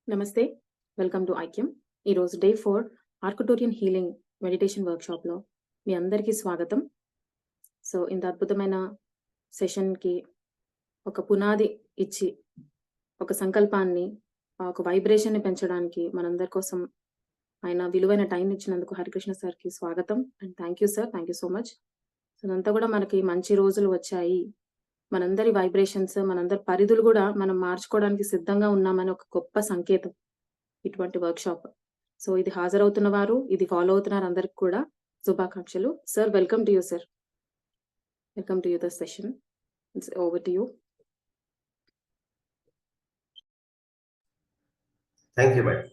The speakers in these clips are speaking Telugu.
నమస్తే. వెల్కమ్ టు ఐక్యం. ఈరోజు డే 4 ఆర్కిటూరియన్ హీలింగ్ మెడిటేషన్ వర్క్‌షాప్‌లో మీ అందరికీ స్వాగతం. సో, ఇంత అద్భుతమైన సెషన్‌కి ఒక పునాది ఇచ్చి, ఒక సంకల్పాన్ని, ఒక వైబ్రేషన్‌ని పెంచడానికి మనందరి కోసం ఆయన విలువైన టైం ఇచ్చినందుకు హరికృష్ణ సార్‌కి స్వాగతం and thank you sir. Thank you so much. So, ఇదంతా కూడా మనకి మంచి రోజులు వచ్చాయి. మనందరి వైబ్రేషన్స్, మనందరి పరిధులు గూడా మనం మార్చుకోవడానికి సిద్ధంగా ఉన్నామని ఒక గొప్ప సంకేతం ఇటువంటి వర్క్‌షాప్. సో, ఇది హాజరవుతున్న వారు, ఇది ఫాలో అవుతున్నారు అందరికి కూడా శుభాకాంక్షలు. Sir welcome to you sir. Welcome to you the session. It's over to you. Thank you, madam.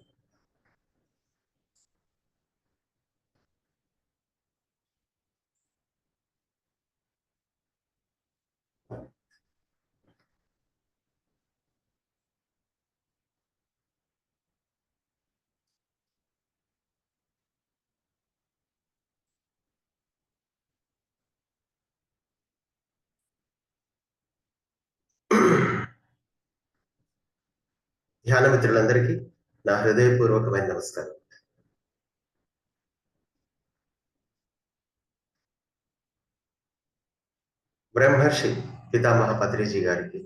ధ్యాన మిత్రులందరికీ నా హృదయపూర్వకమైన నమస్కారం. బ్రహ్మర్షి పితామహ పత్రిజీ గారికి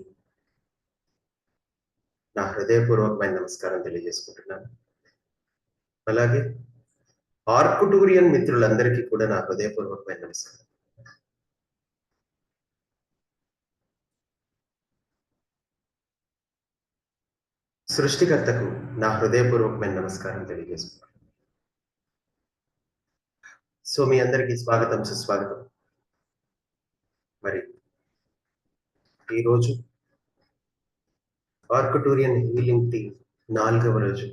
నా హృదయపూర్వకమైన నమస్కారం తెలియజేసుకుంటున్నాను. అలాగే ఆర్కిటూరియన్ మిత్రులందరికీ కూడా నా హృదయపూర్వకమైన నమస్కారం. సృష్టికర్తకు నా హృదయపూర్వకమైన నమస్కారం తెలియజేసుకుంటున్నాను. సో మీ అందరికీ స్వాగతం, సుస్వాగతం. మరి ఈరోజు ఆర్కిటూరియన్ హీలింగ్ టీమ్ 4వ రోజు.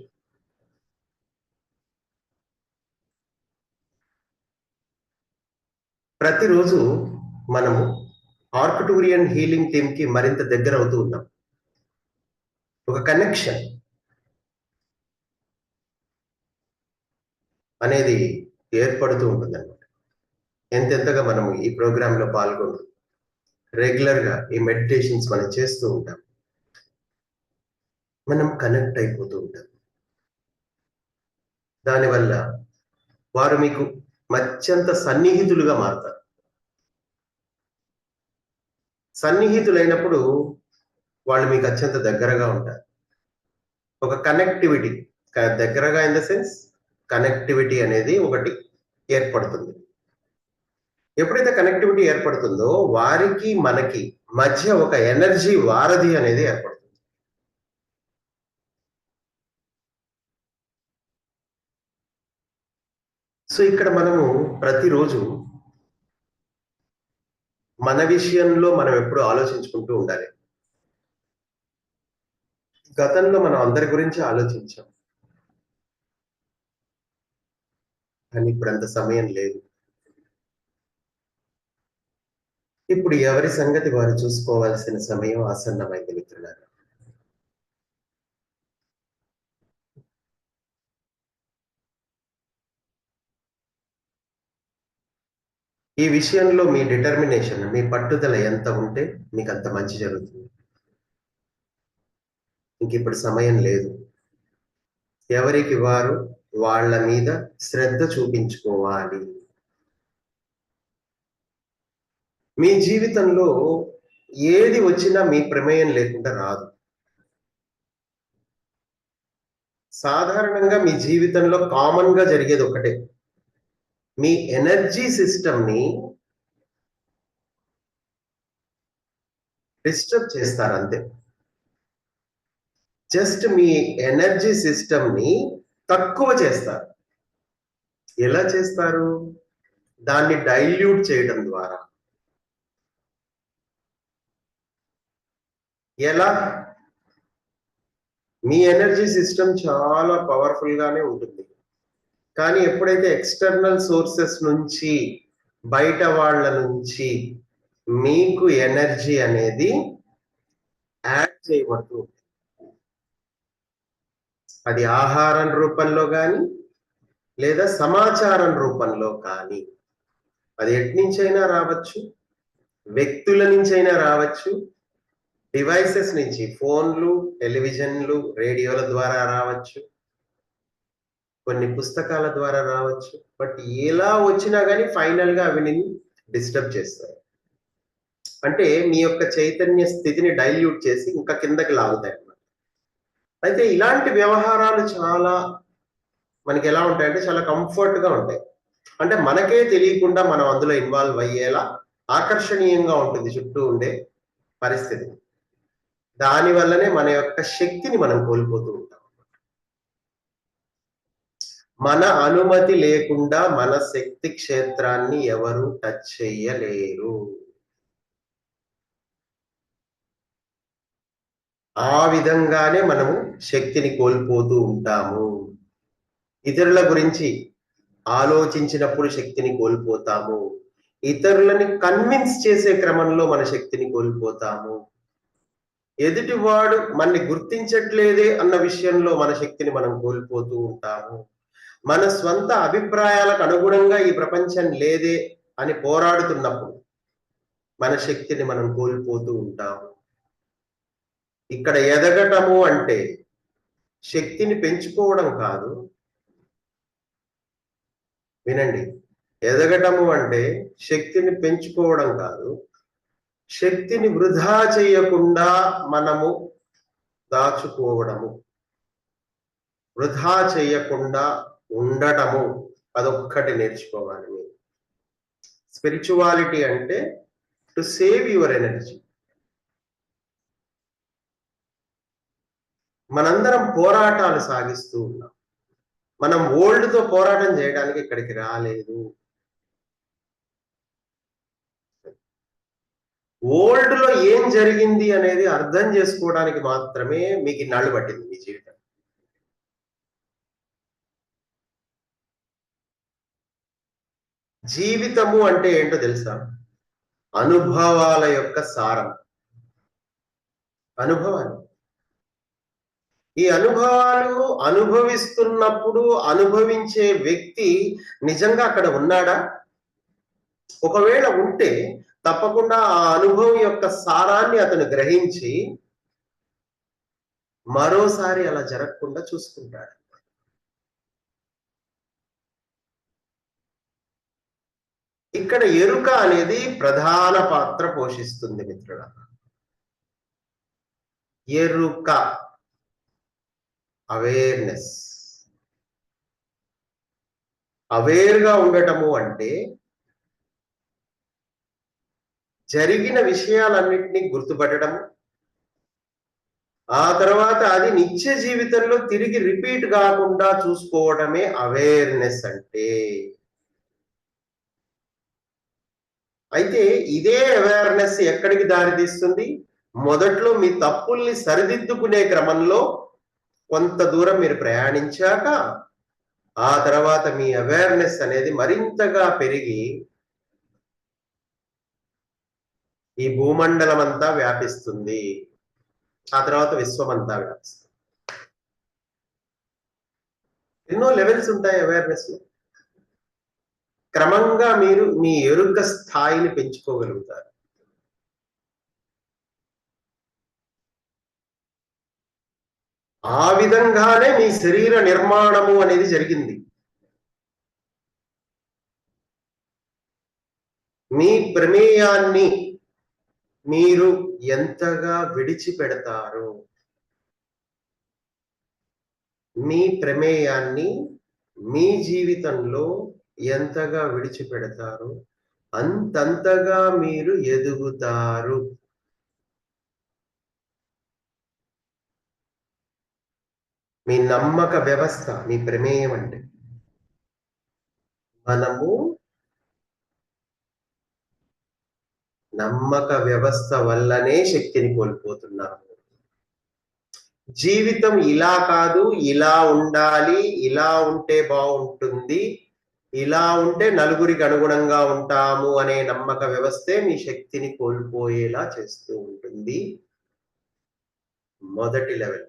ప్రతిరోజు మనము ఆర్కిటూరియన్ హీలింగ్ టీమ్ కి మరింత దగ్గర అవుతూ ఉన్నాం. ఒక కనెక్షన్ అనేది ఏర్పడుతూ ఉంటుంది అన్నమాట. ఎంతెంతగా మనం ఈ ప్రోగ్రామ్ లో పాల్గొంటూ రెగ్యులర్ గా ఈ మెడిటేషన్స్ మనం చేస్తూ ఉంటాం, మనం కనెక్ట్ అయిపోతూ ఉంటాం. దానివల్ల వారు మీకు అత్యంత సన్నిహితులుగా మారుతారు. సన్నిహితులైనప్పుడు వాళ్ళు మీకు అత్యంత దగ్గరగా ఉంటారు. ఒక కనెక్టివిటీ, దగ్గరగా ఇన్ ద సెన్స్ కనెక్టివిటీ అనేది ఒకటి ఏర్పడుతుంది. ఎప్పుడైతే కనెక్టివిటీ ఏర్పడుతుందో వారికి మనకి మధ్య ఒక ఎనర్జీ వారధి అనేది ఏర్పడుతుంది. సో ఇక్కడ మనము ప్రతిరోజు మన విషయంలో మనం ఎప్పుడు ఆలోచించుకుంటూ ఉండాలి. గతంలో మనం అందరి గురించి ఆలోచించాం, కానీ ఇప్పుడు అంత సమయం లేదు. ఇప్పుడు ఎవరి సంగతి వారు చూసుకోవాల్సిన సమయం ఆసన్నమైంది మిత్రులారా. ఈ విషయంలో మీ డిటర్మినేషన్, మీ పట్టుదల ఎంత ఉంటే మీకు అంత మంచి జరుగుతుంది. ఇంక ఇప్పుడు సమయం లేదు. ఎవరికి వారు వాళ్ళ మీద శ్రద్ధ చూపించుకోవాలి. మీ జీవితంలో ఏది వచ్చినా మీ ప్రమేయం లేకుండా రాదు. సాధారణంగా మీ జీవితంలో కామన్ గా జరిగేది ఒకటే, మీ ఎనర్జీ సిస్టమ్ ని డిస్టర్బ్ చేస్తారు అంతే. జస్ట్ మీ ఎనర్జీ సిస్టమ్ ని తక్కువ చేస్తారు. ఎలా చేస్తారు? దాన్ని డైల్యూట్ చేయడం ద్వారా. ఎలా? మీ ఎనర్జీ సిస్టమ్ చాలా పవర్ఫుల్ గానే ఉంటుంది, కానీ ఎప్పుడైతే ఎక్స్టర్నల్ సోర్సెస్ నుంచి, బయట వాళ్ళ నుంచి మీకు ఎనర్జీ అనేది యాడ్ చేయబడుతుంది, అది ఆహారం రూపంలో కానీ లేదా సమాచారం రూపంలో కానీ, అది ఎట్నుంచైనా రావచ్చు, వ్యక్తుల నుంచైనా రావచ్చు, డివైసెస్ నుంచి ఫోన్లు, టెలివిజన్లు, రేడియోల ద్వారా రావచ్చు, కొన్ని పుస్తకాల ద్వారా రావచ్చు. బట్ ఎలా వచ్చినా కానీ ఫైనల్ గా అవి నిన్ను డిస్టర్బ్ చేస్తాయి. అంటే మీ యొక్క చైతన్య స్థితిని డైల్యూట్ చేసి ఇంకా కిందకి లాగుతాయి అన్నమాట. అయితే ఇలాంటి వ్యవహారాలు చాలా మనకి ఎలా ఉంటాయంటే చాలా కంఫర్ట్ గా ఉంటాయి. అంటే మనకే తెలియకుండా మనం అందులో ఇన్వాల్వ్ అయ్యేలా ఆకర్షణీయంగా ఉంటుంది చుట్టూ ఉండే పరిస్థితి. దాని వల్లనే మన యొక్క శక్తిని మనం కోల్పోతూ ఉంటాం. మన అనుమతి లేకుండా మన శక్తి క్షేత్రాన్ని ఎవరు టచ్ చెయ్యలేరు. ఆ విధంగానే మనము శక్తిని కోల్పోతూ ఉంటాము. ఇతరుల గురించి ఆలోచించినప్పుడు శక్తిని కోల్పోతాము. ఇతరులని కన్విన్స్ చేసే క్రమంలో మన శక్తిని కోల్పోతాము. ఎదుటివాడు మనని గుర్తించట్లేదే అన్న విషయంలో మన శక్తిని మనం కోల్పోతూ ఉంటాము. మన స్వంత అభిప్రాయాలకు అనుగుణంగా ఈ ప్రపంచం లేదే అని పోరాడుతున్నప్పుడు మన శక్తిని మనం కోల్పోతూ ఉంటాము. ఇక్కడ ఎదగటము అంటే శక్తిని పెంచుకోవడం కాదు. వినండి, ఎదగటము అంటే శక్తిని పెంచుకోవడం కాదు, శక్తిని వృధా చేయకుండా మనము దాచుకోవడము, వృధా చేయకుండా ఉండటము, అదొక్కటి నేర్చుకోవాలి మీరు. స్పిరిచువాలిటీ అంటే టు సేవ్ యువర్ ఎనర్జీ. మనందరం పోరాటాలు సాగిస్తూ ఉన్నాం. మనం ఓల్డ్ తో పోరాటం చేయడానికి ఇక్కడికి రాలేదు. ఓల్డ్ లో ఏం జరిగింది అనేది అర్థం చేసుకోవడానికి మాత్రమే మీకు ఇన్నాళ్ళు పట్టింది మీ జీవితం. జీవితము అంటే ఏంటో తెలుసా? అనుభవాల యొక్క సారం. అనుభవాలు. ఈ అనుభవాలు అనుభవిస్తున్నప్పుడు అనుభవించే వ్యక్తి నిజంగా అక్కడ ఉన్నాడా? ఒకవేళ ఉంటే తప్పకుండా ఆ అనుభవం యొక్క సారాన్ని అతను గ్రహించి మరోసారి అలా జరగకుండా చూసుకుంటాడు. ఇక్కడ ఎరుక అనేది ప్రధాన పాత్ర పోషిస్తుంది మిత్రుల. ఎరుక, అవేర్నెస్. అవేర్గా ఉండటము అంటే జరిగిన విషయాలన్నింటినీ గుర్తుపట్టడం, ఆ తర్వాత అది నిత్య జీవితంలో తిరిగి రిపీట్ కాకుండా చూసుకోవడమే అవేర్నెస్ అంటే. అయితే ఇదే అవేర్నెస్ ఎక్కడికి దారితీస్తుంది? మొదట్లో మీ తప్పుల్ని సరిదిద్దుకునే క్రమంలో కొంత దూరం మీరు ప్రయాణించాక ఆ తర్వాత మీ అవేర్నెస్ అనేది మరింతగా పెరిగి ఈ భూమండలం అంతా వ్యాపిస్తుంది. ఆ తర్వాత విశ్వమంతా వ్యాపిస్తుంది. ఎన్నో లెవెల్స్ ఉంటాయి అవేర్నెస్ లో. క్రమంగా మీరు మీ ఎరుక స్థాయిని పెంచుకోగలుగుతారు. ఆ విధంగానే మీ శరీర నిర్మాణము అనేది జరిగింది. మీ ప్రమేయాన్ని మీరు ఎంతగా విడిచిపెడతారు, మీ ప్రమేయాన్ని మీ జీవితంలో ఎంతగా విడిచిపెడతారు అంతంతగా మీరు ఎదుగుతారు. మీ నమ్మక వ్యవస్థ, మీ ప్రమేయం అంటే మనము నమ్మక వ్యవస్థ వల్లనే శక్తిని కోల్పోతున్నాము. జీవితం ఇలా కాదు, ఇలా ఉండాలి, ఇలా ఉంటే బాగుంటుంది, ఇలా ఉంటే నలుగురికి అనుగుణంగా ఉంటాము అనే నమ్మక వ్యవస్థే మీ శక్తిని కోల్పోయేలా చేస్తూ ఉంటుంది. మొదటి లెవెల్.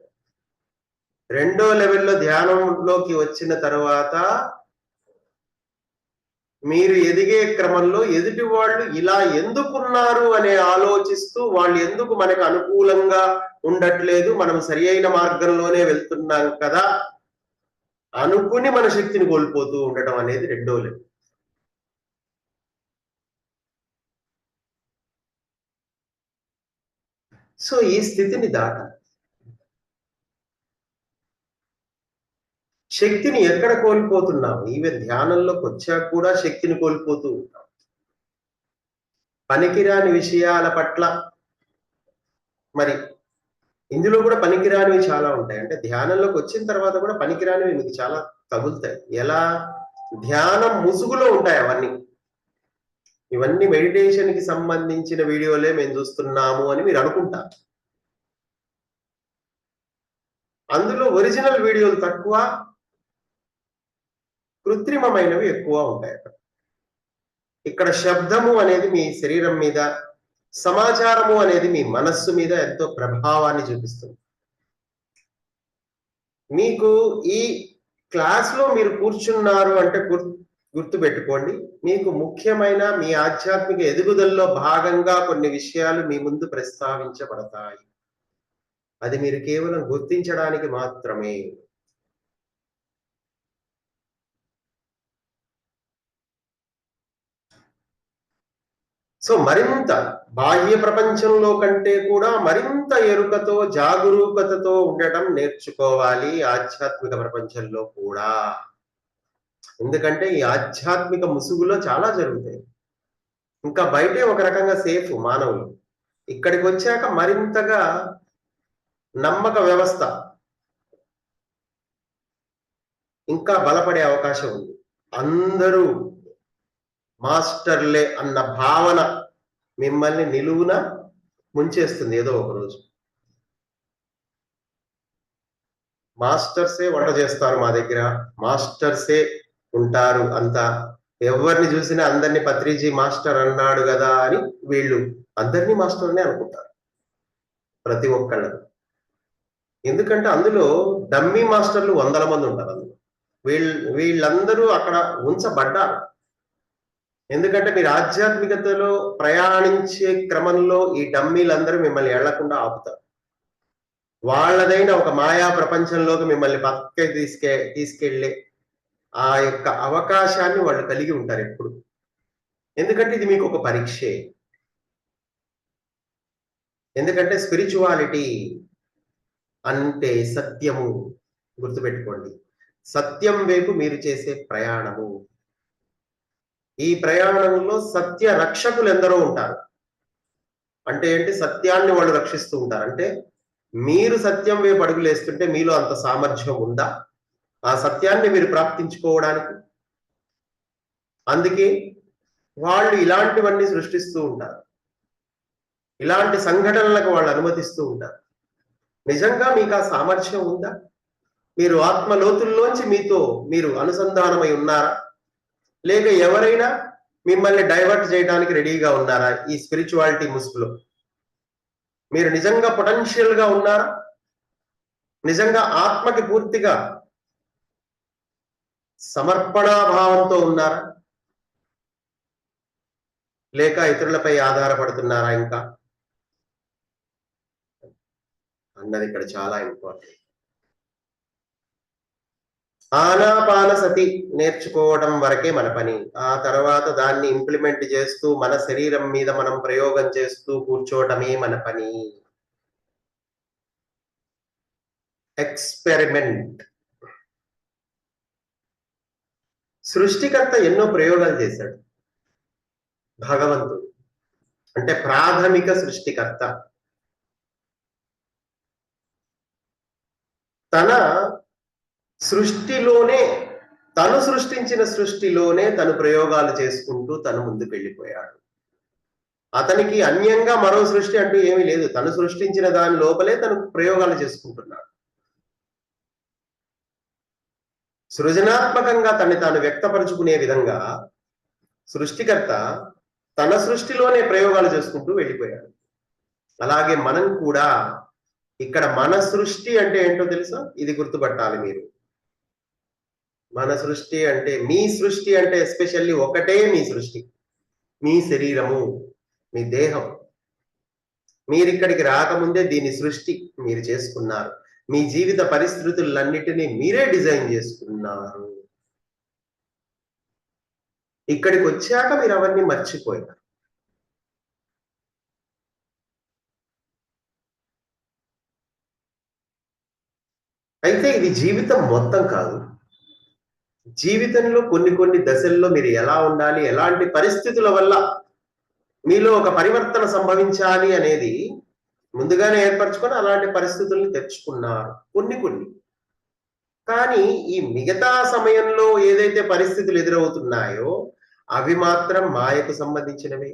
రెండో లెవెల్లో ధ్యానంలోకి వచ్చిన తర్వాత మీరు ఎదిగే క్రమంలో ఎదుటి వాళ్ళు ఇలా ఎందుకున్నారు అనే ఆలోచిస్తూ వాళ్ళు ఎందుకు మనకు అనుకూలంగా ఉండట్లేదు, మనం సరి అయిన మార్గంలోనే వెళ్తున్నాం కదా అనుకుని మన శక్తిని కోల్పోతూ ఉండటం అనేది రెండో లెవెల్. సో ఈ స్థితిని దాటాలి. శక్తిని ఎక్కడ కోల్పోతున్నాం? ఈవెన్ ధ్యానంలోకి వచ్చాక కూడా శక్తిని కోల్పోతూ ఉంటాం. పనికిరాని విషయాల పట్ల, మరి ఇందులో కూడా పనికిరానివి చాలా ఉంటాయి. అంటే ధ్యానంలోకి వచ్చిన తర్వాత కూడా పనికిరానివి మీకు చాలా తగులుతాయి. ఎలా? ధ్యానం ముసుగులో ఉంటాయి అవన్నీ. ఇవన్నీ మెడిటేషన్ కి సంబంధించిన వీడియోలే మేము చూస్తున్నాము అని మీరు అనుకుంటారు. అందులో ఒరిజినల్ వీడియోలు తక్కువ, కృత్రిమమైనవి ఎక్కువ ఉంటాయి. ఇక్కడ శబ్దము అనేది మీ శరీరం మీద, సమాచారము అనేది మీ మనస్సు మీద ఎంతో ప్రభావాన్ని చూపిస్తుంది. మీకు ఈ క్లాస్లో మీరు కూర్చున్నారు అంటే గుర్తు పెట్టుకోండి, మీకు ముఖ్యమైన మీ ఆధ్యాత్మిక ఎదుగుదలలో భాగంగా కొన్ని విషయాలు మీ ముందు ప్రస్తావించబడతాయి. అది మీరు కేవలం గుర్తించడానికి మాత్రమే. సో మరింత బాహ్య ప్రపంచంలో కంటే కూడా మరింత ఎరుకతో, జాగరూకతతో ఉండటం నేర్చుకోవాలి ఆధ్యాత్మిక ప్రపంచంలో కూడా. ఎందుకంటే ఈ ఆధ్యాత్మిక ముసుగులో చాలా జరుగుతాయి. ఇంకా బయటే ఒక రకంగా సేఫ్ మానవులు, ఇక్కడికి వచ్చాక మరింతగా నమ్మక వ్యవస్థ ఇంకా బలపడే అవకాశం ఉంది. అందరూ మాస్టర్లే అన్న భావన మిమ్మల్ని నిలువున ముంచేస్తుంది. ఏదో ఒక రోజు మాస్టర్సే వంట చేస్తారు మా దగ్గర, మాస్టర్సే ఉంటారు అంతా, ఎవరిని చూసినా అందరినీ పత్రిజీ మాస్టర్ అన్నాడు కదా అని వీళ్ళు అందరినీ మాస్టర్నే అనుకుంటారు ప్రతి ఒక్కళ్ళు. ఎందుకంటే అందులో డమ్మీ మాస్టర్లు 100 మంది ఉంటారు. అందులో వీళ్ళందరూ అక్కడ ఉంచబడ్డారు. ఎందుకంటే మీరు ఆధ్యాత్మికతలో ప్రయాణించే క్రమంలో ఈ డమ్మీలందరూ మిమ్మల్ని ఎళ్లకుండా ఆపుతారు. వాళ్ళదైన ఒక మాయా ప్రపంచంలోకి మిమ్మల్ని పక్కకి తీసుకెళ్లే ఆ యొక్క అవకాశాన్ని వాళ్ళు కలిగి ఉంటారు ఎప్పుడు. ఎందుకంటే ఇది మీకు ఒక పరీక్షే. ఎందుకంటే స్పిరిచువాలిటీ అంటే సత్యము. గుర్తుపెట్టుకోండి, సత్యం వైపు మీరు చేసే ప్రయాణము. ఈ ప్రయాణంలో సత్య రక్షకులు ఎందరో ఉంటారు. అంటే ఏంటి? సత్యాన్ని వాళ్ళు రక్షిస్తూ ఉంటారు. అంటే మీరు సత్యం వైపు అడుగులేస్తుంటే మీలో అంత సామర్థ్యం ఉందా ఆ సత్యాన్ని మీరు ప్రాప్తించుకోవడానికి? అందుకే వాళ్ళు ఇలాంటివన్నీ సృష్టిస్తూ ఉంటారు, ఇలాంటి సంఘటనలకు వాళ్ళు అనుమతిస్తూ ఉంటారు. నిజంగా మీకు ఆ సామర్థ్యం ఉందా? మీరు ఆత్మ లోతుల్లోంచి మీరు అనుసంధానమై ఉన్నారా? లేక ఎవరైనా మిమ్మల్ని డైవర్ట్ చేయడానికి రెడీగా ఉన్నారా? ఈ స్పిరిచువాలిటీ ముసుగులో మీరు నిజంగా పొటెన్షియల్ గా ఉన్నారా? నిజంగా ఆత్మకి పూర్తిగా సమర్పణాభావంతో ఉన్నారా? లేక ఇతరులపై ఆధారపడుతున్నారా ఇంకా అన్నది ఇక్కడ చాలా ఇంపార్టెంట్. ఆనాపాన సతి నేర్చుకోవడం వరకే మన పని. ఆ తర్వాత దాన్ని ఇంప్లిమెంట్ చేస్తూ మన శరీరం మీద మనం ప్రయోగం చేస్తూ కూర్చోవటమే మన పని. ఎక్స్పెరిమెంట్. సృష్టికర్త ఎన్నో ప్రయోగాలు చేశాడు భగవంతుడు, అంటే ప్రాథమిక సృష్టికర్త. తన సృష్టిలోనే, తను సృష్టించిన సృష్టిలోనే తను ప్రయోగాలు చేసుకుంటూ తను ముందుకు వెళ్ళిపోయాడు. అతనికి అన్యంగా మరో సృష్టి అంటూ ఏమీ లేదు. తను సృష్టించిన దాని లోపలే తను ప్రయోగాలు చేసుకుంటున్నాడు. సృజనాత్మకంగా తన్ని తాను వ్యక్తపరుచుకునే విధంగా సృష్టికర్త తన సృష్టిలోనే ప్రయోగాలు చేసుకుంటూ వెళ్ళిపోయాడు. అలాగే మనం కూడా ఇక్కడ మన సృష్టి అంటే ఏంటో తెలుసా? ఇది గుర్తుపట్టాలి మీరు. మన సృష్టి అంటే, మీ సృష్టి అంటే ఎస్పెషల్లీ ఒకటే మీ సృష్టి, మీ శరీరము, మీ దేహం. మీరు ఇక్కడికి రాకముందే దీని సృష్టి మీరు చేసుకున్నారు. మీ జీవిత పరిస్థితులన్నిటినీ మీరే డిజైన్ చేసుకున్నారు. ఇక్కడికి వచ్చాక మీరు అవన్నీ మర్చిపోయారు. అయితే ఇది జీవితం మొత్తం కాదు. జీవితంలో కొన్ని దశల్లో మీరు ఎలా ఉండాలి, ఎలాంటి పరిస్థితుల వల్ల మీలో ఒక పరివర్తన సంభవించాలి అనేది ముందుగానే ఏర్పరచుకొని అలాంటి పరిస్థితుల్ని తెచ్చుకున్నారు కొన్ని. కానీ ఈ మిగతా సమయంలో ఏదైతే పరిస్థితులు ఎదురవుతున్నాయో అవి మాత్రం మాయకు సంబంధించినవే.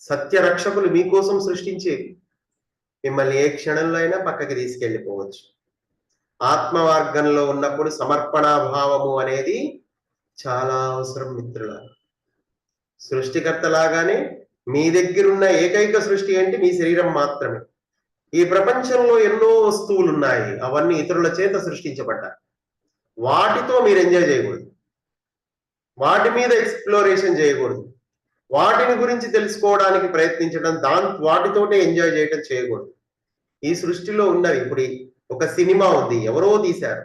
సత్య రక్షకులు మీకోసం సృష్టించేవి. మిమ్మల్ని ఏ క్షణంలో అయినా పక్కకి తీసుకెళ్ళిపోవచ్చు. ఆత్మమార్గంలో ఉన్నప్పుడు సమర్పణాభావము అనేది చాలా అవసరం మిత్రులారా. సృష్టికర్త లాగానే మీ దగ్గరున్న ఏకైక సృష్టి ఏంటి? మీ శరీరం మాత్రమే. ఈ ప్రపంచంలో ఎన్నో వస్తువులు ఉన్నాయి, అవన్నీ ఇతరుల చేత సృష్టించబడ్డాయి. వాటితో మీరు ఎంజాయ్ చేయకూడదు, వాటి మీద ఎక్స్ప్లోరేషన్ చేయకూడదు, వాటిని గురించి తెలుసుకోవడానికి ప్రయత్నించడం, వాటితోటే ఎంజాయ్ చేయటం చేయకూడదు. ఈ సృష్టిలో ఉన్నవి ఇప్పుడు ఒక సినిమా ఉంది, ఎవరో తీశారు.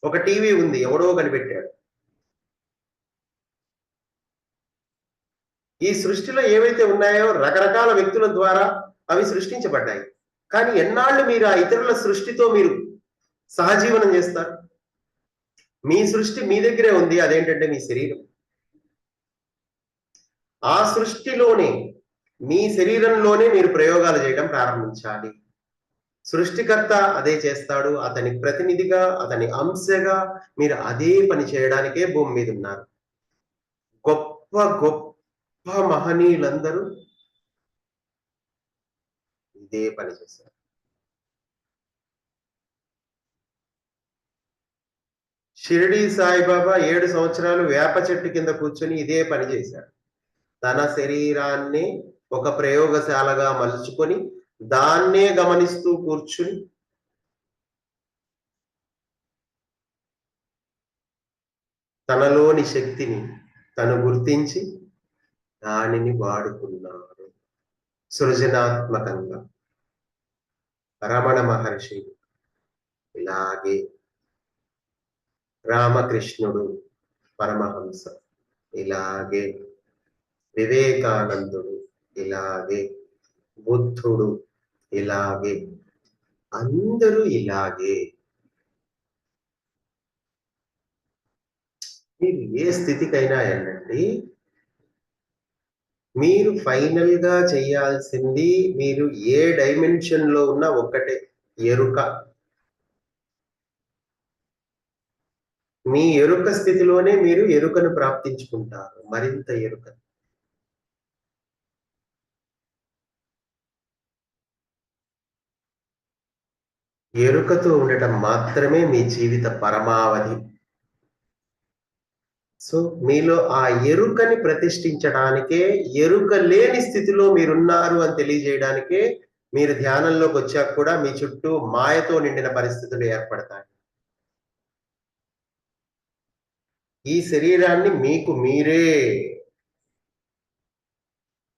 ఒక టీవీ ఉంది, ఎవడో కనిపెట్టాడు. ఈ సృష్టిలో ఏవైతే ఉన్నాయో రకరకాల వ్యక్తుల ద్వారా అవి సృష్టించబడ్డాయి. కానీ ఎన్నాళ్ళు మీరు ఆ ఇతరుల సృష్టితో మీరు సహజీవనం చేస్తారు? మీ సృష్టి మీ దగ్గరే ఉంది, అదేంటంటే మీ శరీరం. ఆ సృష్టిలోనే, మీ శరీరంలోనే మీరు ప్రయోగాలు చేయడం ప్రారంభించాలి. సృష్టికర్త అదే చేస్తాడు. అతని ప్రతినిధిగా, అతని అంశగా మీరు అదే పని చేయడానికే భూమి మీద ఉన్నారు. గొప్ప గొప్ప మహనీయులందరూ ఇదే పని చేశారు. షిరిడి సాయిబాబా 7 సంవత్సరాలు వేప చెట్టు కింద కూర్చొని ఇదే పని చేశాడు. తన శరీరాన్ని ఒక ప్రయోగశాలగా మలుచుకొని దాన్నే గమనిస్తూ కూర్చుని తనలోని శక్తిని తను గుర్తించి దానిని వాడుకున్నాడు సృజనాత్మకంగా. రమణ మహర్షి ఇలాగే, రామకృష్ణుడు పరమహంస ఇలాగే, వివేకానందుడు ఇలాగే, బుద్ధుడు ఇలాగే, అందరూ ఇలాగే. మీరు ఏ స్థితికైనా వెళ్ళండి, మీరు ఫైనల్ గా చేయాల్సింది, మీరు ఏ డైమెన్షన్ లో ఉన్నా ఒక్కటే, ఎరుక. మీ ఎరుక స్థితిలోనే మీరు ఎరుకను ప్రాప్తించుకుంటారు, మరింత ఎరుక. ఎరుకతో ఉండటం మాత్రమే మీ జీవిత పరమావధి. సో మీలో ఆ ఎరుకని ప్రతిష్ఠించడానికే, ఎరుక లేని స్థితిలో మీరున్నారు అని తెలియజేయడానికే మీరు ధ్యానంలోకి వచ్చాక కూడా మీ చుట్టూ మాయతో నిండిన పరిస్థితులు ఏర్పడతాయి. ఈ శరీరాన్ని మీకు మీరే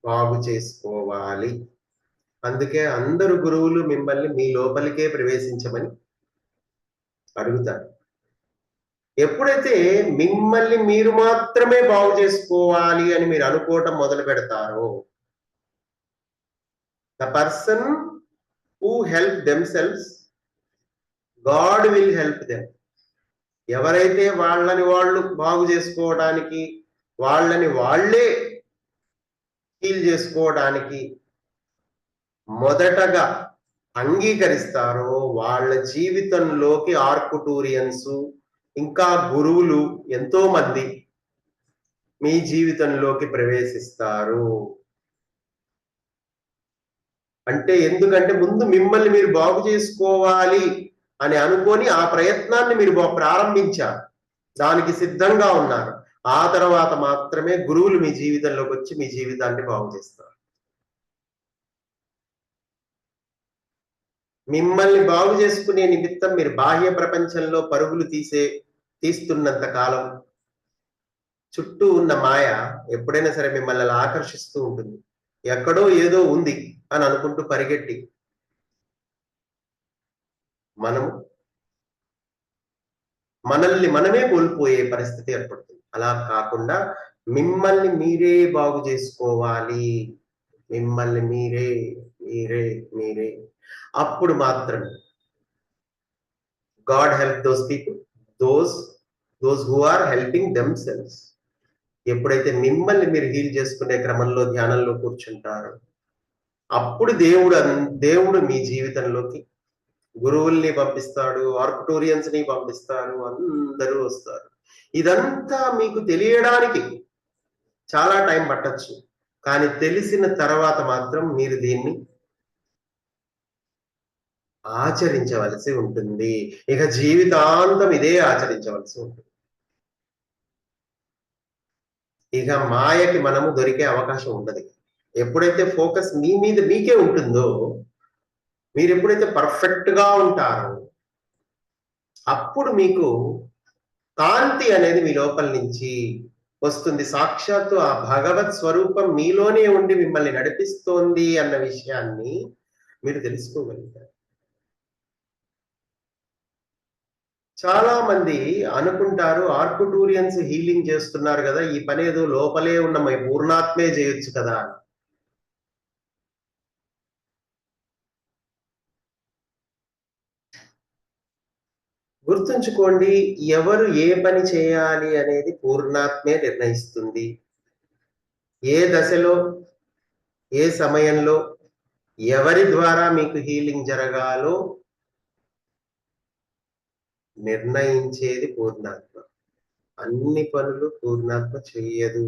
బాగు చేసుకోవాలి. అందుకే అందరు గురువులు మిమ్మల్ని మీ లోపలికే ప్రవేశించమని అడుగుతారు. ఎప్పుడైతే మిమ్మల్ని మీరు మాత్రమే బాగు చేసుకోవాలి అని మీరు అనుకోవటం మొదలు పెడతారో, the person who help themselves, God will help them. ఎవరైతే వాళ్ళని వాళ్ళు బాగు చేసుకోవడానికి, వాళ్ళని వాళ్ళే హీల్ చేసుకోవడానికి మొదటగా అంగీకరిస్తారో వాళ్ళ జీవితంలోకి ఆర్కుటూరియన్స్, ఇంకా గురువులు ఎంతో మంది మీ జీవితంలోకి ప్రవేశిస్తారు. అంటే ఎందుకంటే ముందు మిమ్మల్ని మీరు బాగు చేసుకోవాలి అని అనుకొని ఆ ప్రయత్నాన్ని మీరు ప్రారంభించారు, దానికి సిద్ధంగా ఉన్నారు. ఆ తర్వాత మాత్రమే గురువులు మీ జీవితంలోకి వచ్చి మీ జీవితాన్ని బాగు చేస్తారు. మిమ్మల్ని బాగు చేసుకునే నిమిత్తం మీరు బాహ్య ప్రపంచంలో పరుగులు తీసే తీస్తున్నంత కాలం చుట్టూ ఉన్న మాయ ఎప్పుడైనా సరే మిమ్మల్ని అలా ఆకర్షిస్తూ ఉంటుంది. ఎక్కడో ఏదో ఉంది అని అనుకుంటూ పరిగెట్టి మనము మనల్ని మనమే కోల్పోయే పరిస్థితి ఏర్పడుతుంది. అలా కాకుండా మిమ్మల్ని మీరే బాగు చేసుకోవాలి. మిమ్మల్ని మీరే మీరే మీరే అప్పుడు మాత్రమే God help those people, those who are helping themselves. ఎప్పుడైతే మిమ్మల్ని మీరు హీల్ చేసుకునే క్రమంలో ధ్యానంలో కూర్చుంటారో అప్పుడు దేవుడు మీ జీవితంలోకి గురువుల్ని పంపిస్తాడు, ఆర్క్టోరియన్స్ ని పంపిస్తారు, అందరూ వస్తారు. ఇదంతా మీకు తెలియడానికి చాలా టైం పట్టొచ్చు, కానీ తెలిసిన తర్వాత మాత్రం మీరు దీన్ని ఆచరించవలసి ఉంటుంది. ఇక జీవితాంతం ఇదే ఆచరించవలసి ఉంటుంది. ఇక మాయకి మనము దొరికే అవకాశం ఉండదు. ఎప్పుడైతే ఫోకస్ మీ మీద మీకే ఉంటుందో, మీరు ఎప్పుడైతే పర్ఫెక్ట్ గా ఉంటారో అప్పుడు మీకు కాంతి అనేది మీ లోపల నుంచి వస్తుంది. సాక్షాత్తు ఆ భగవత్ స్వరూపం మీలోనే ఉండి మిమ్మల్ని నడిపిస్తోంది అన్న విషయాన్ని మీరు తెలుసుకోగలుగుతారు. చాలా మంది అనుకుంటారు ఆర్కుటూరియన్స్ హీలింగ్ చేస్తున్నారు కదా, ఈ పని ఏదో లోపలే ఉన్న మై పూర్ణాత్మే చేయొచ్చు కదా. గుర్తుంచుకోండి, ఎవరు ఏ పని చేయాలి అనేది పూర్ణాత్మే నిర్ణయిస్తుంది. ఏ దశలో, ఏ సమయంలో, ఎవరి ద్వారా మీకు హీలింగ్ జరగాలో నిర్ణయించేది పూర్ణాత్మ. అన్ని పనులు పూర్ణాత్మ చెయ్యదు.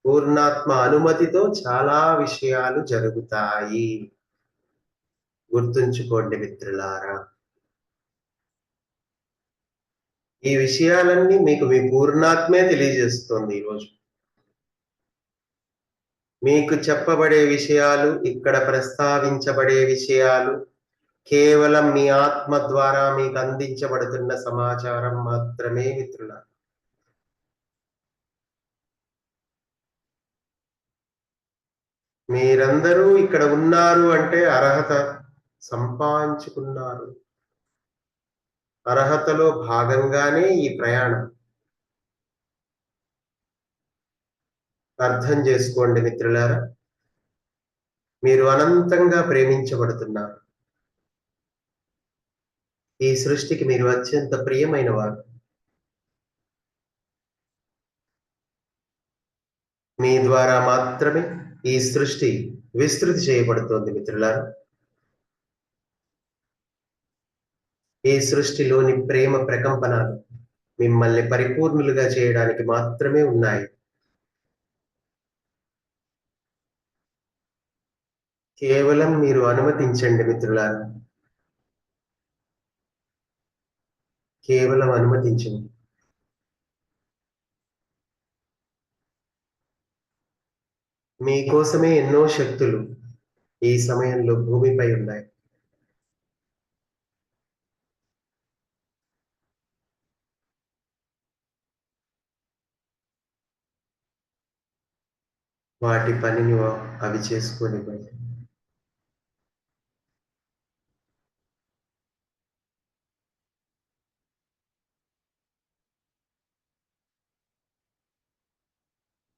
పూర్ణాత్మ అనుమతితో చాలా విషయాలు జరుగుతాయి. గుర్తుంచుకోండి మిత్రులారా, ఈ విషయాలన్నీ మీకు మీ పూర్ణాత్మే తెలియజేస్తోంది. ఈరోజు మీకు చెప్పబడే విషయాలు, ఇక్కడ ప్రస్తావించబడే విషయాలు కేవలం మీ ఆత్మ ద్వారా మీకు అందించబడుతున్న సమాచారం మాత్రమే మిత్రులారా. మీరందరూ ఇక్కడ ఉన్నారు అంటే అర్హత సంపాదించుకున్నారు. అర్హతలో భాగంగానే ఈ ప్రయాణం. అర్థం చేసుకోండి మిత్రులారా, మీరు అనంతంగా ప్రేమించబడుతున్నారు. ఈ సృష్టికి మీరు అత్యంత ప్రియమైన వారు. మీ ద్వారా మాత్రమే ఈ సృష్టి విస్తృతి చేయబడుతోంది మిత్రులారా. ఈ సృష్టిలోని ప్రేమ ప్రకంపనాలు మిమ్మల్ని పరిపూర్ణులుగా చేయడానికి మాత్రమే ఉన్నాయి. కేవలం మీరు అనుమతించండి మిత్రులారా, కేవలం అనుమతించండి. మీకోసమే ఎన్నో శక్తులు ఈ సమయంలో భూమిపై ఉన్నాయి. వాటి పనిని అవి చేసుకోనివ్వండి.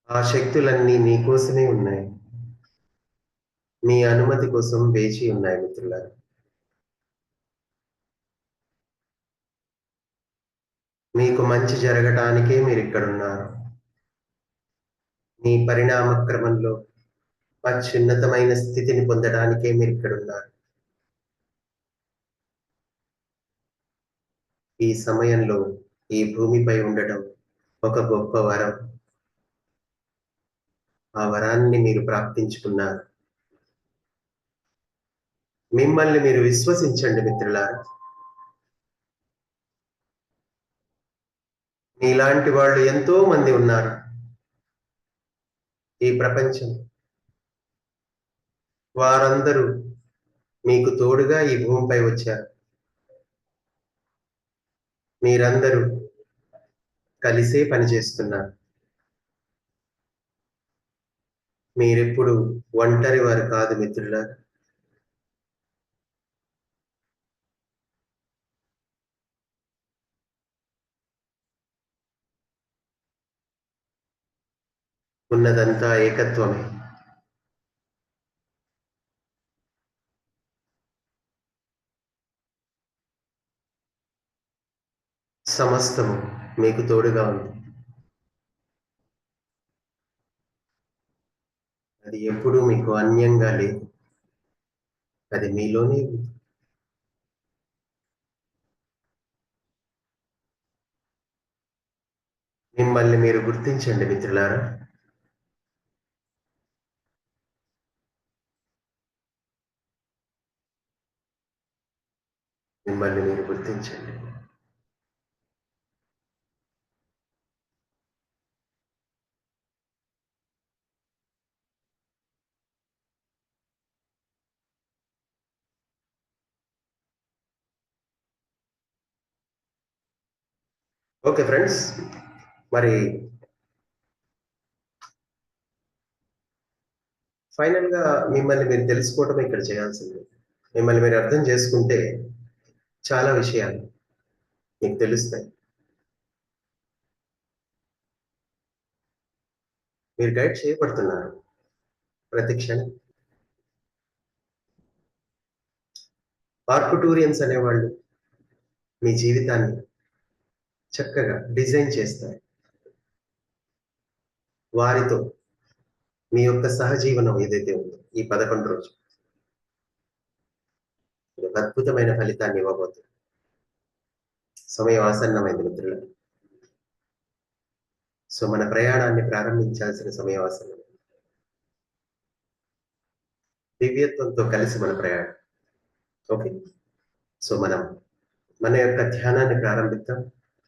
ఆ శక్తులన్నీ మీకోసమే ఉన్నాయి. మీ అనుమతి కోసం వేచి ఉన్నాయి మిత్రులారా. మీకు మంచి జరగటానికే మీరు ఇక్కడున్నారు. మీ పరిణామ క్రమంలో అత్యున్నతమైన స్థితిని పొందడానికే మీరు ఇక్కడున్నారు. ఈ సమయంలో ఈ భూమిపై ఉండటం ఒక గొప్ప వరం. ఆ వరాన్ని మీరు ప్రాప్తించుకున్నారు. మిమ్మల్ని మీరు విశ్వసించండి మిత్రులారా. మీలాంటి వాళ్ళు ఎంతో మంది ఉన్నారు ఈ ప్రపంచం. వారందరూ మీకు తోడుగా ఈ భూమిపై వచ్చారు. మీరందరూ కలిసే పనిచేస్తున్నారు. మీరెప్పుడు ఒంటరి వారు కాదు మిత్రులారా. ఉన్నదంతా ఏకత్వమే. సమస్తము మీకు తోడుగా ఉంది. అది ఎప్పుడూ మీకు అన్యంగా లేదు. అది మీలోనే ఉంది. మిమ్మల్ని మీరు గుర్తించండి మిత్రులారా. మిమ్మల్ని మీరు గుర్తించండి. ఓకే ఫ్రెండ్స్, మరి ఫైనల్గా మిమ్మల్ని మీరు తెలుసుకోవటం ఇక్కడ చేయాల్సింది. మిమ్మల్ని మీరు అర్థం చేసుకుంటే చాలా విషయాలు మీకు తెలుస్తాయి. మీరు గైడ్ చేయబడుతున్నారు ప్రతి క్షణం. ఆర్కుటూరియన్స్ అనేవాళ్ళు మీ జీవితాన్ని చక్కగా డిజైన్ చేస్తారు. వారితో మీ యొక్క సహజీవనం ఏదైతే ఉందో ఈ 11 రోజులు ఒక అద్భుతమైన ఫలితాన్ని ఇవ్వబోతుంది. సమయం ఆసన్నమైంది మిత్రులు. సో మన ప్రయాణాన్ని ప్రారంభించాల్సిన సమయం ఆసన్నమైంది. దివ్యత్వంతో కలిసి మన ప్రయాణం. ఓకే, సో మనం మన యొక్క ధ్యానాన్ని ప్రారంభిద్దాం.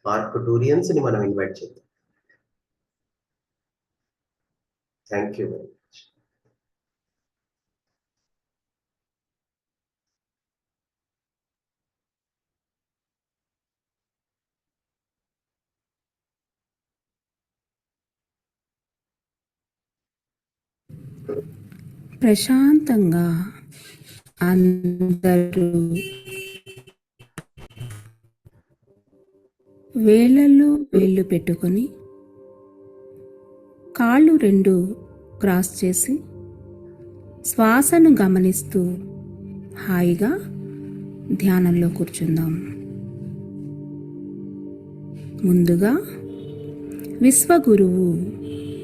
ఆర్కుటూరియన్స్ ని మనం ఇన్వైట్ చేద్దాం. Thank you very much. ప్రశాంతంగా అందరూ వేళ్ళల్లో వేళ్ళు పెట్టుకొని కాళ్ళు 2 క్రాస్ చేసి శ్వాసను గమనిస్తూ హాయిగా ధ్యానంలో కూర్చుందాం. ముందుగా విశ్వగురువు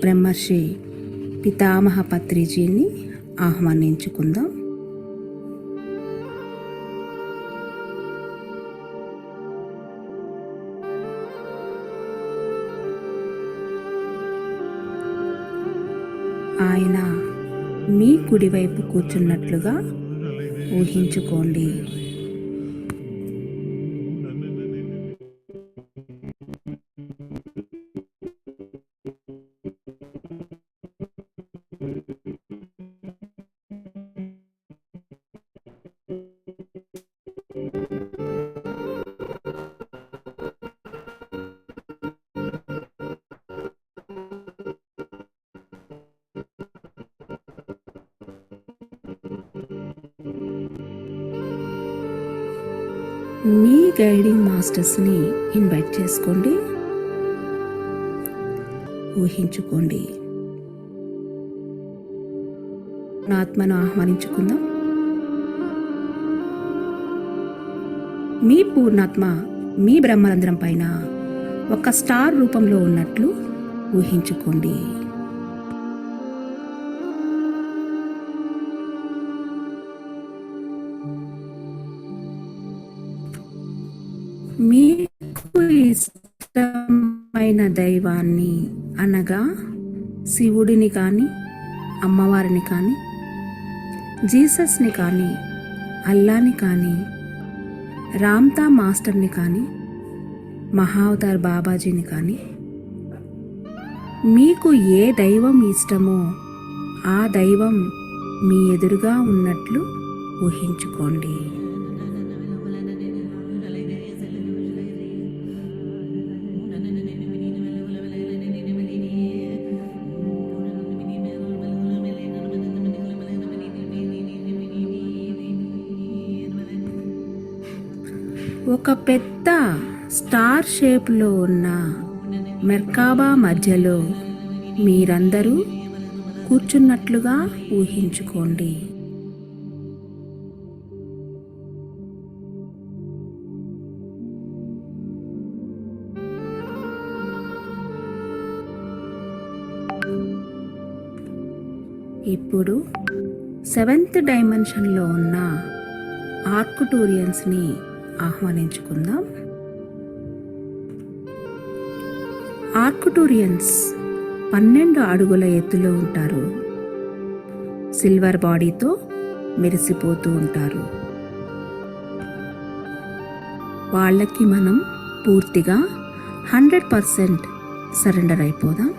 బ్రహ్మర్షి పితామహ పత్రిజీని ఆహ్వానించుకుందాం. ఆయన మీ కుడివైపు కూర్చున్నట్లుగా ఊహించుకోండి. మీ గైడింగ్ మాస్టర్స్ని ఇన్వైట్ చేసుకోండి, ఊహించుకోండి. ఆత్మను ఆహ్వానించుకుందాం. మీ పూర్ణాత్మ మీ బ్రహ్మరంధ్రం పైన ఒక స్టార్ రూపంలో ఉన్నట్లు ఊహించుకోండి. మీకు ఇష్టమైన దైవాన్ని అనగా శివుడిని కానీ, అమ్మవారిని కానీ, జీసస్ని కానీ, అల్లాని కానీ, రామ్తా మాస్టర్ని కానీ, మహావతార్ బాబాజీని కానీ, మీకు ఏ దైవం ఇష్టమో ఆ దైవం మీ ఎదురుగా ఉన్నట్లు ఊహించుకోండి. ఒక పెద్ద స్టార్ షేప్లో ఉన్న మెర్కాబా మధ్యలో మీరందరూ కూర్చున్నట్లుగా ఊహించుకోండి. ఇప్పుడు 7th డైమెన్షన్లో ఉన్న ఆర్కుటూరియన్స్ని ఆహ్వానించుకుందాం. ఆర్కుటూరియన్స్ 12 అడుగుల ఎత్తులో ఉంటారు. సిల్వర్ బాడీతో మెరిసిపోతూ ఉంటారు. వాళ్ళకి మనం పూర్తిగా 100% సరెండర్ అయిపోదాం.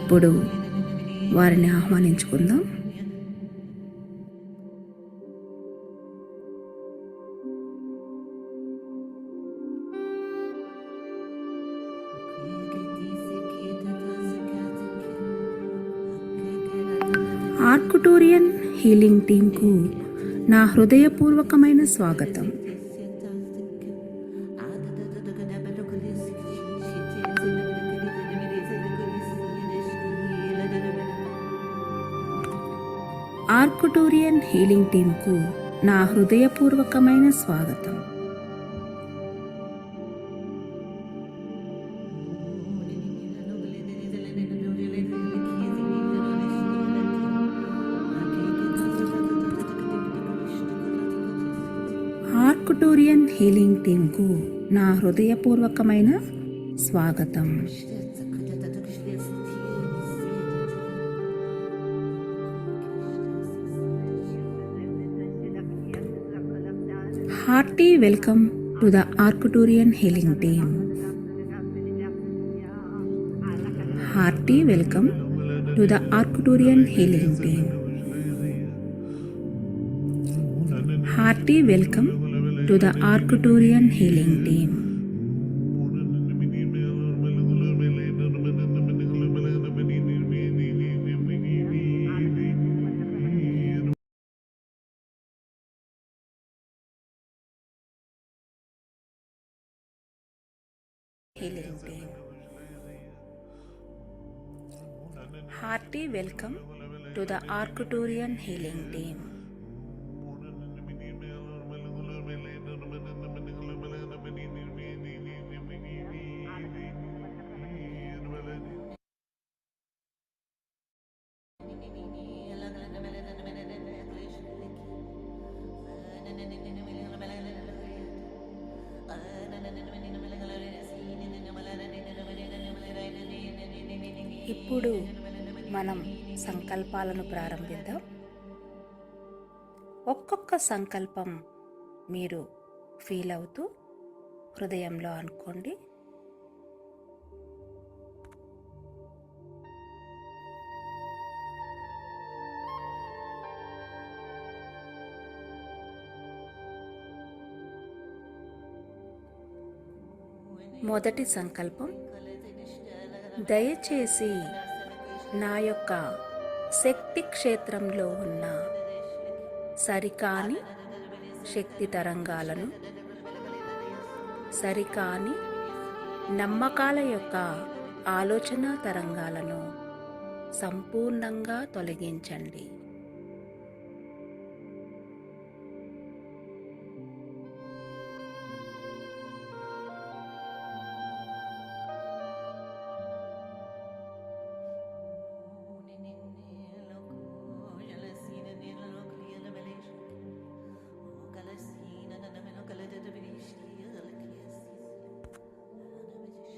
ఇప్పుడు వారిని ఆహ్వానించుకుందాం. ఆర్కుటూరియన్ హీలింగ్ టీంకు నా హృదయపూర్వకమైన స్వాగతం. ఆర్కుటూరియన్ హీలింగ్ టీంకు నా హృదయపూర్వకమైన స్వాగతం. ఆర్కుటూరియన్ హీలింగ్ టీంకు నా హృదయపూర్వకమైన స్వాగతం. Hearty welcome to the Arcturian Healing Team. Hearty welcome to the Arcturian Healing Team. Hearty welcome to the Arcturian Healing Team. Healing Team. Hearty welcome to the Arcturian Healing Team. ఇప్పుడు మనం సంకల్పాలను ప్రారంభిద్దాం. ఒక్కొక్క సంకల్పం మీరు ఫీల్ అవుతూ హృదయంలో అనుకోండి. మొదటి సంకల్పం: దయచేసి నా యొక్క శక్తి క్షేత్రంలో ఉన్న సరికాని శక్తి తరంగాలను, సరికాని నమ్మకాల యొక్క ఆలోచన తరంగాలను సంపూర్ణంగా తొలగించండి.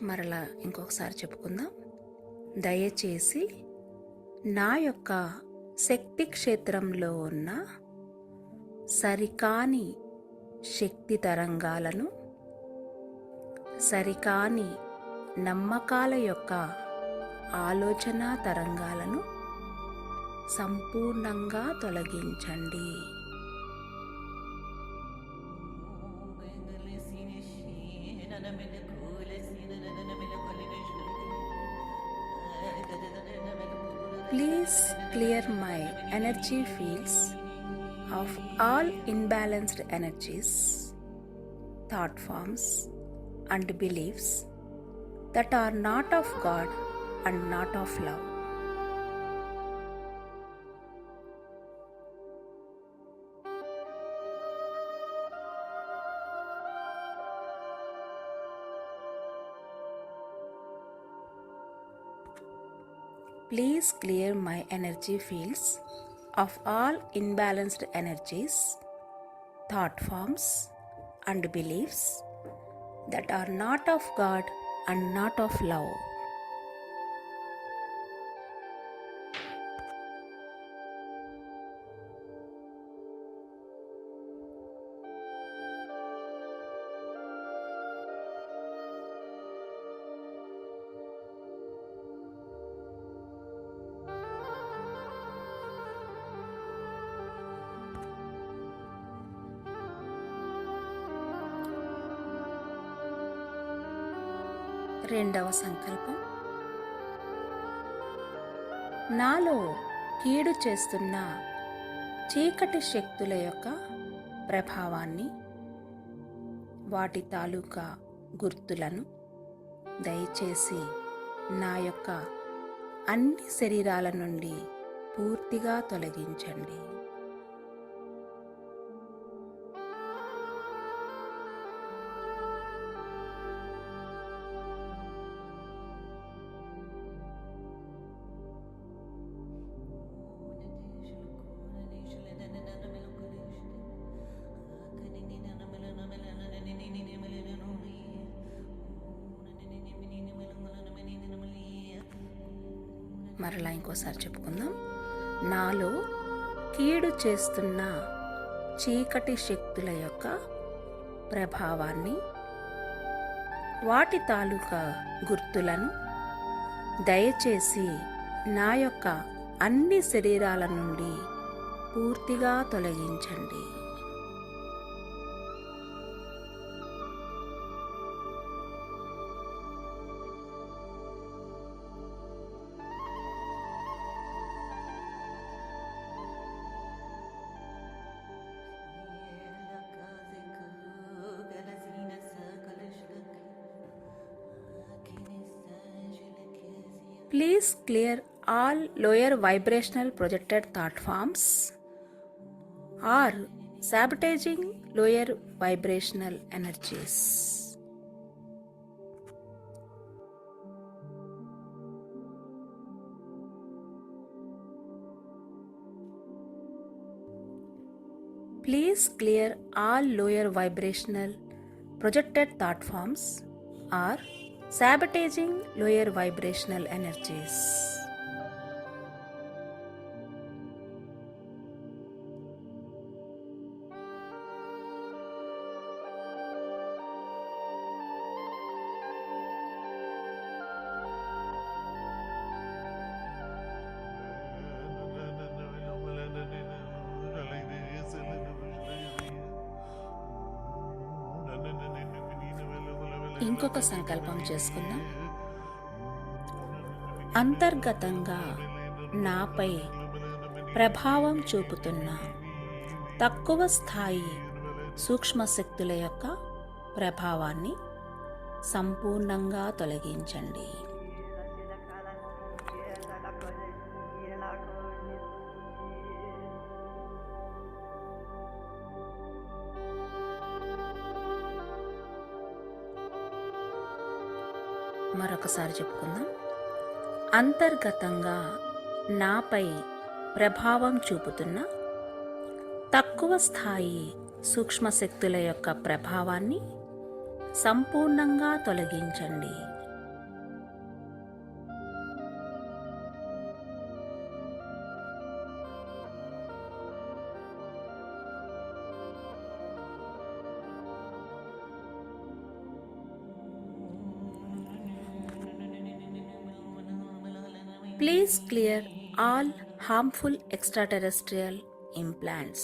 మరలా ఇంకొకసారి చెప్పుకుందాం. దయచేసి నా యొక్క శక్తి క్షేత్రంలో ఉన్న సరికాని శక్తి తరంగాలను, సరికాని నమ్మకాల యొక్క ఆలోచన తరంగాలను సంపూర్ణంగా తొలగించండి. Please clear my energy fields of all imbalanced energies, thought forms, and beliefs that are not of God and not of love. Please clear my energy fields of all imbalanced energies, thought forms, and beliefs that are not of God and not of love. రెండవ సంకల్పం. నాలో కీడు చేస్తున్న చీకటి శక్తుల యొక్క ప్రభావాన్ని, వాటి తాలూకా గుర్తులను దయచేసి నా యొక్క అన్ని శరీరాల నుండి పూర్తిగా తొలగించండి. మరలా ఇంకోసారి చెప్పుకుందాం. నాలో కీడు చేస్తున్న చీకటి శక్తుల యొక్క ప్రభావాన్ని, వాటి తాలూకా గుర్తులను దయచేసి నా యొక్క అన్ని శరీరాల నుండి పూర్తిగా తొలగించండి. Please clear all lower vibrational projected thought forms or sabotaging lower vibrational energies. Please clear all lower vibrational projected thought forms or sabotaging lower vibrational energies. ఇంకొక సంకల్పం చేసుకుందాం. అంతర్గతంగా నాపై ప్రభావం చూపుతున్న తక్కువ స్థాయి సూక్ష్మశక్తుల యొక్క ప్రభావాన్ని సంపూర్ణంగా తొలగించండి. మరొకసారి చెప్పుకుందాం. అంతర్గతంగా నాపై ప్రభావం చూపుతున్న తక్కువ స్థాయి సూక్ష్మశక్తుల యొక్క ప్రభావాన్ని సంపూర్ణంగా తొలగించండి. Please clear all harmful extraterrestrial implants.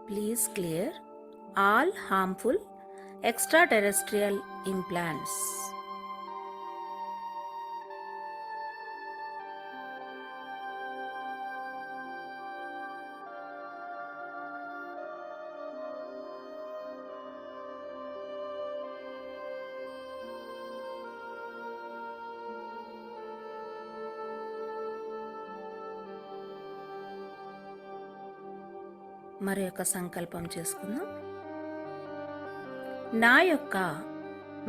Please clear all harmful extraterrestrial implants. మరొక సంకల్పం చేసుకుందాం. నా యొక్క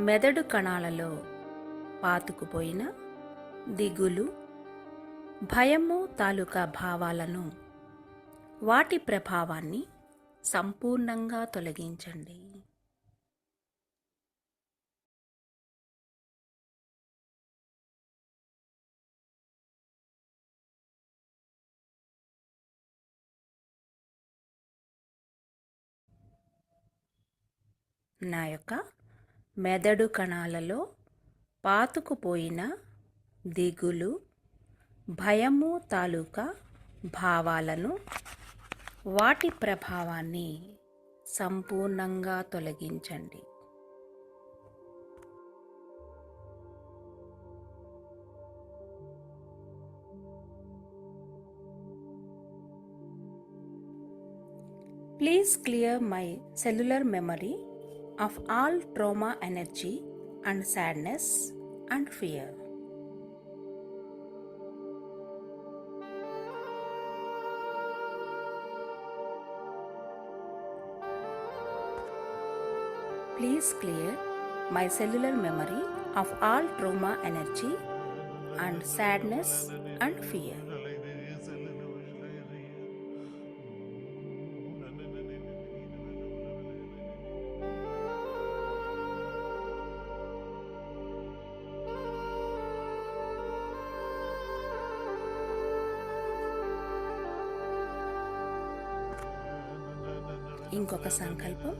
మెదడు కణాలలో పాతుకుపోయిన దిగులు, భయము తాలూకా భావాలను, వాటి ప్రభావాన్ని సంపూర్ణంగా తొలగించండి. నా యొక్క మెదడు కణాలలో పాతుకుపోయిన దిగులు, భయము తాలూకా భావాలను, వాటి ప్రభావాన్ని సంపూర్ణంగా తొలగించండి. Please clear my cellular memory of all trauma energy and sadness and fear. Please clear my cellular memory of all trauma energy and sadness and fear. ఇంకొక సంకల్పం.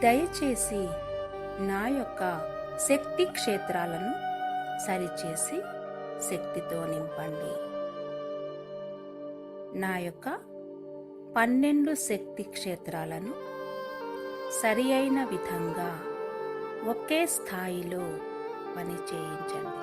దయచేసి నా యొక్క శక్తి క్షేత్రాలను సరిచేసి శక్తితో నింపండి. నా యొక్క 12 శక్తి క్షేత్రాలను సరి అయిన విధంగా ఒకే స్థాయిలో పని చేయించండి.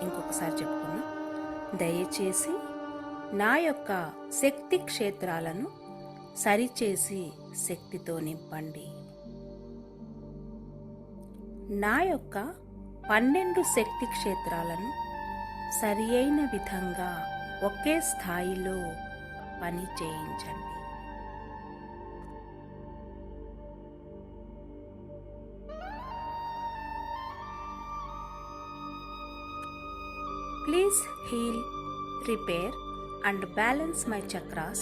ఇంకొకసారి చెప్పుకుందాం. దయచేసి నా యొక్క శక్తి క్షేత్రాలను సరిచేసి శక్తితో నింపండి. నా యొక్క 12 శక్తి క్షేత్రాలను సరి అయిన విధంగా ఒకే స్థాయిలో పని చేయించండి. Please heal, repair and balance my chakras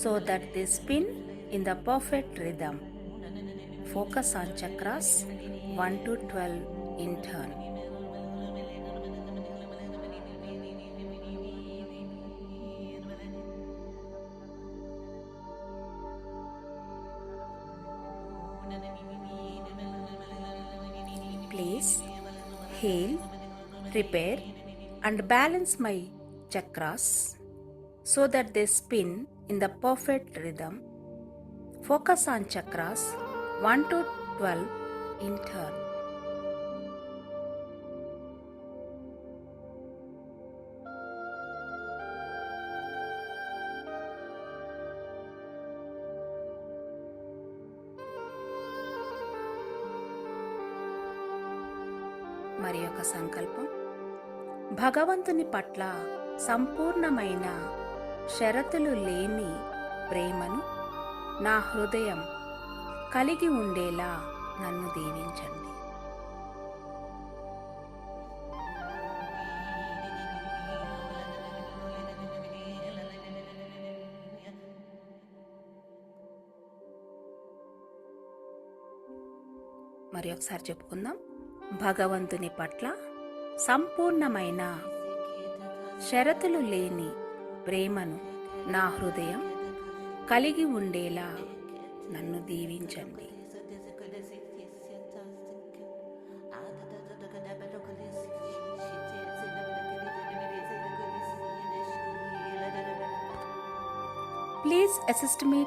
so that they spin in the perfect rhythm. Focus on chakras 1 to 12 in turn. Please heal, repair and balance my chakras so that they spin in the perfect rhythm. Focus on chakras 1 to 12 in turn. మరి ఒక సంకల్పం. భగవంతుని పట్ల సంపూర్ణమైన షరతులు లేని ప్రేమను నా హృదయం కలిగి ఉండేలా నన్ను దీవించండి. మరి ఒకసారి చెప్పుకుందాం. భగవంతుని పట్ల సంపూర్ణమైన షరతులు లేని ప్రేమను నా హృదయం కలిగి ఉండేలా నన్ను దీవించండి. Please assist me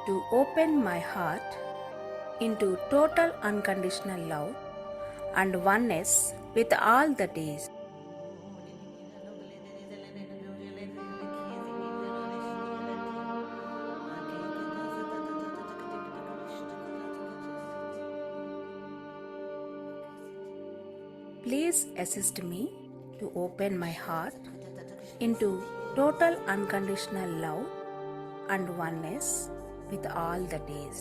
to open my heart into total unconditional love and oneness with all that is. Please assist me to open my heart into total unconditional love and oneness with all that is.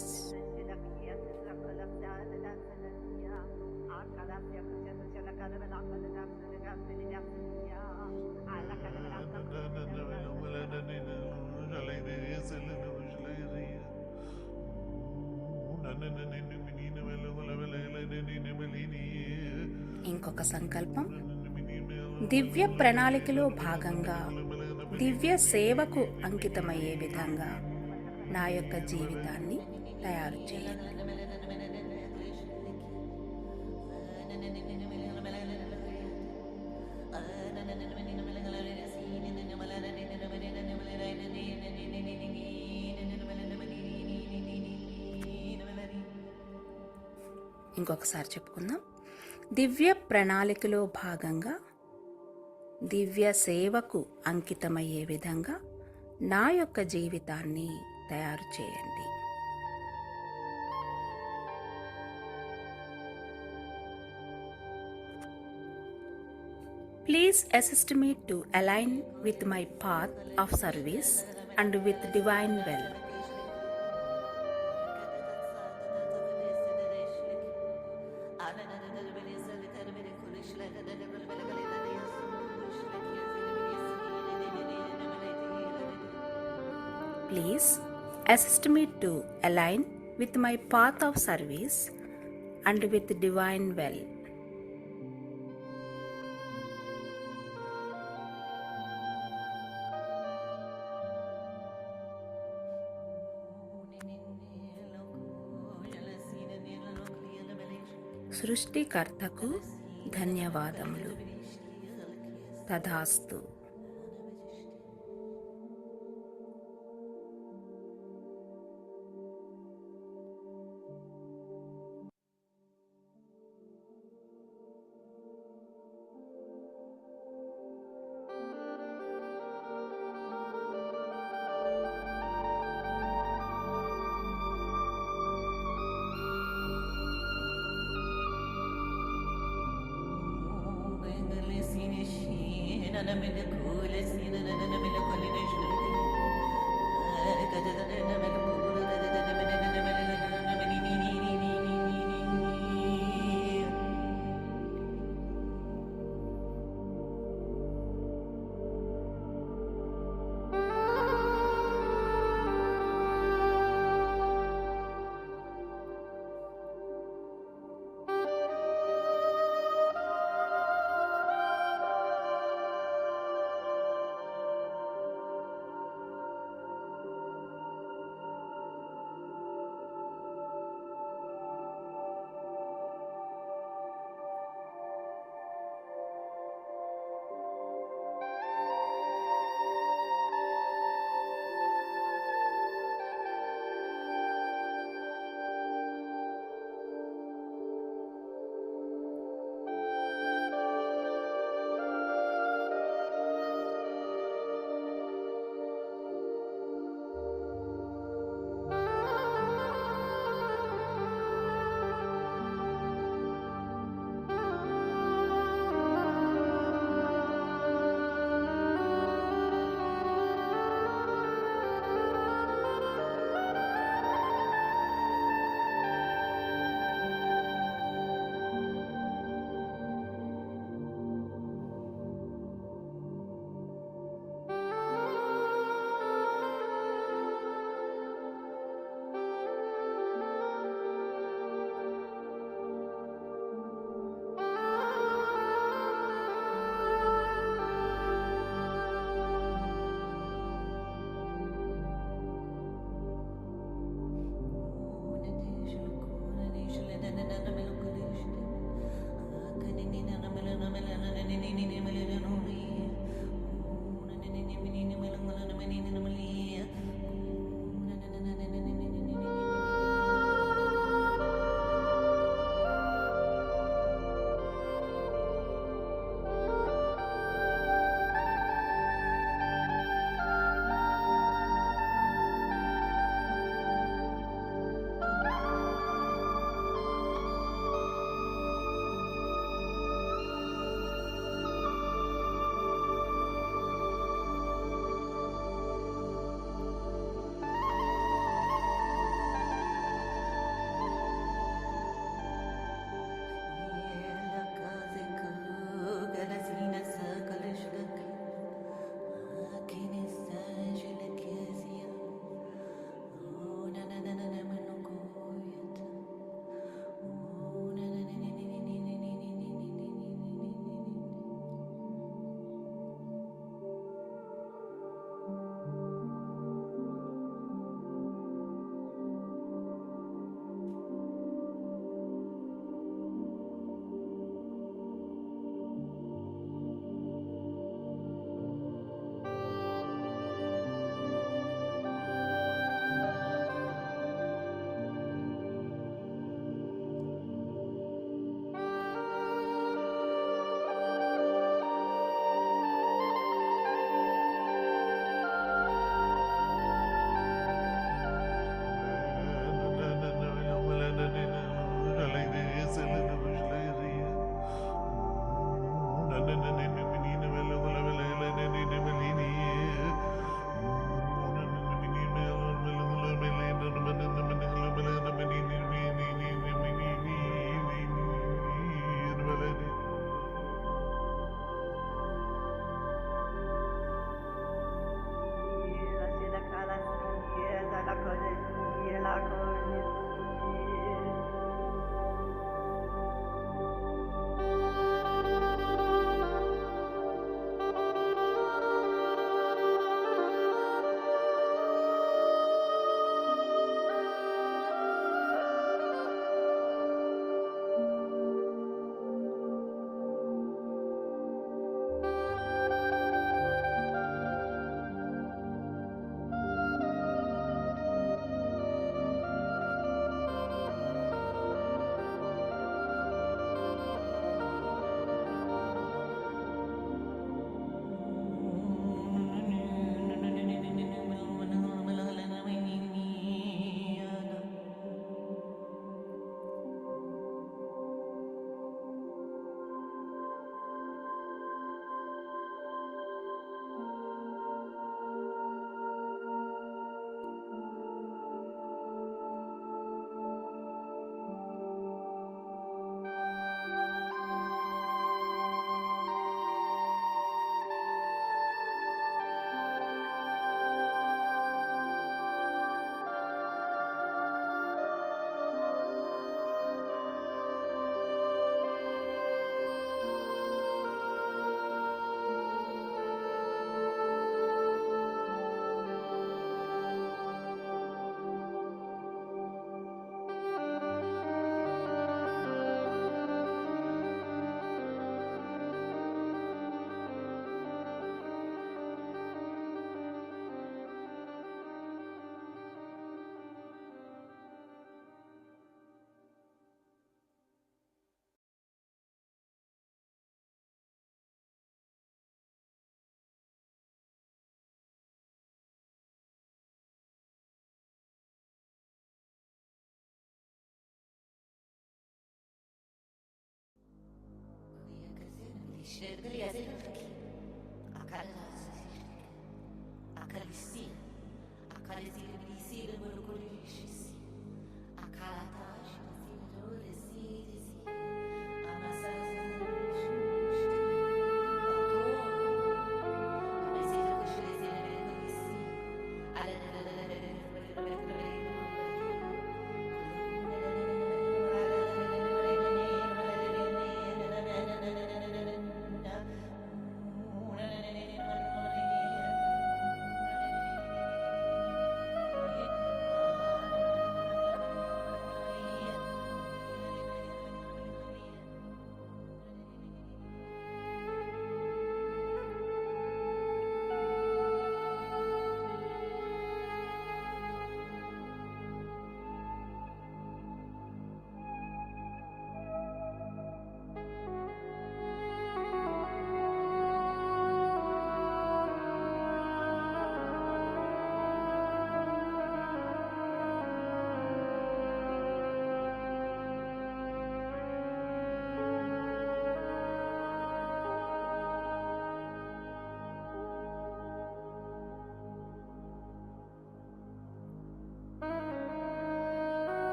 ఇంకొక సంకల్పం. దివ్య ప్రణాళికలో భాగంగా దివ్య సేవకు అంకితమయ్యే విధంగా నా యొక్క జీవితాన్ని తయారు చేయండి. ఇంకొకసారి చెప్పుకుందాం. దివ్య ప్రణాళికలో భాగంగా దివ్య సేవకు అంకితమయ్యే విధంగా నా యొక్క జీవితాన్ని తయారు చేయండి. Please assist me to align with my path of service and with divine will. Please assist me to align with my path of service and with divine will. సృష్టికర్తకు ధన్యవాదములు. తథాస్తు.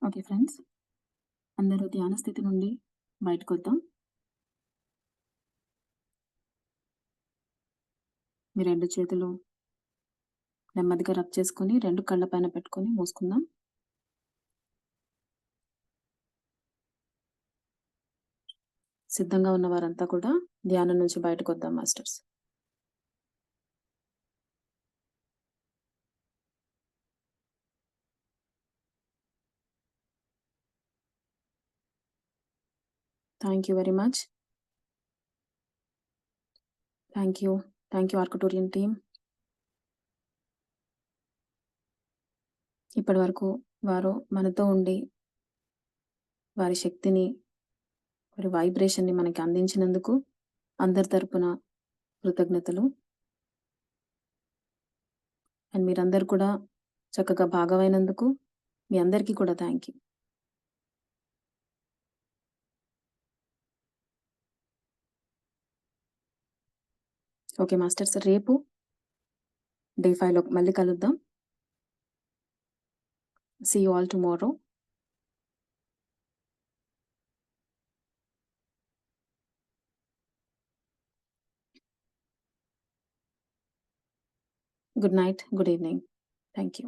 ఓకే ఫ్రెండ్స్, అందరూ ధ్యాన స్థితి నుండి బయటకు వద్దాం. మీ 2 చేతులు నెమ్మదిగా రబ్ చేసుకొని 2 కళ్ళ పైన పెట్టుకొని మూసుకుందాం. సిద్ధంగా ఉన్న వారంతా కూడా ధ్యానం నుంచి బయటకు వద్దాం masters. Thank you very much. Thank you ఆర్కిటోరియన్ టీమ్. ఇప్పటి వరకు వారు మనతో ఉండి వారి శక్తిని, వారి వైబ్రేషన్ని మనకి అందించినందుకు అందరి తరపున కృతజ్ఞతలు. అండ్ మీరందరూ కూడా చక్కగా భాగమైనందుకు మీ అందరికీ కూడా థ్యాంక్ యూ. ఓకే మాస్టర్స్, రేపు డే 5లో మళ్ళీ కలుద్దాం. See you all tomorrow. Good night, good evening. Thank you.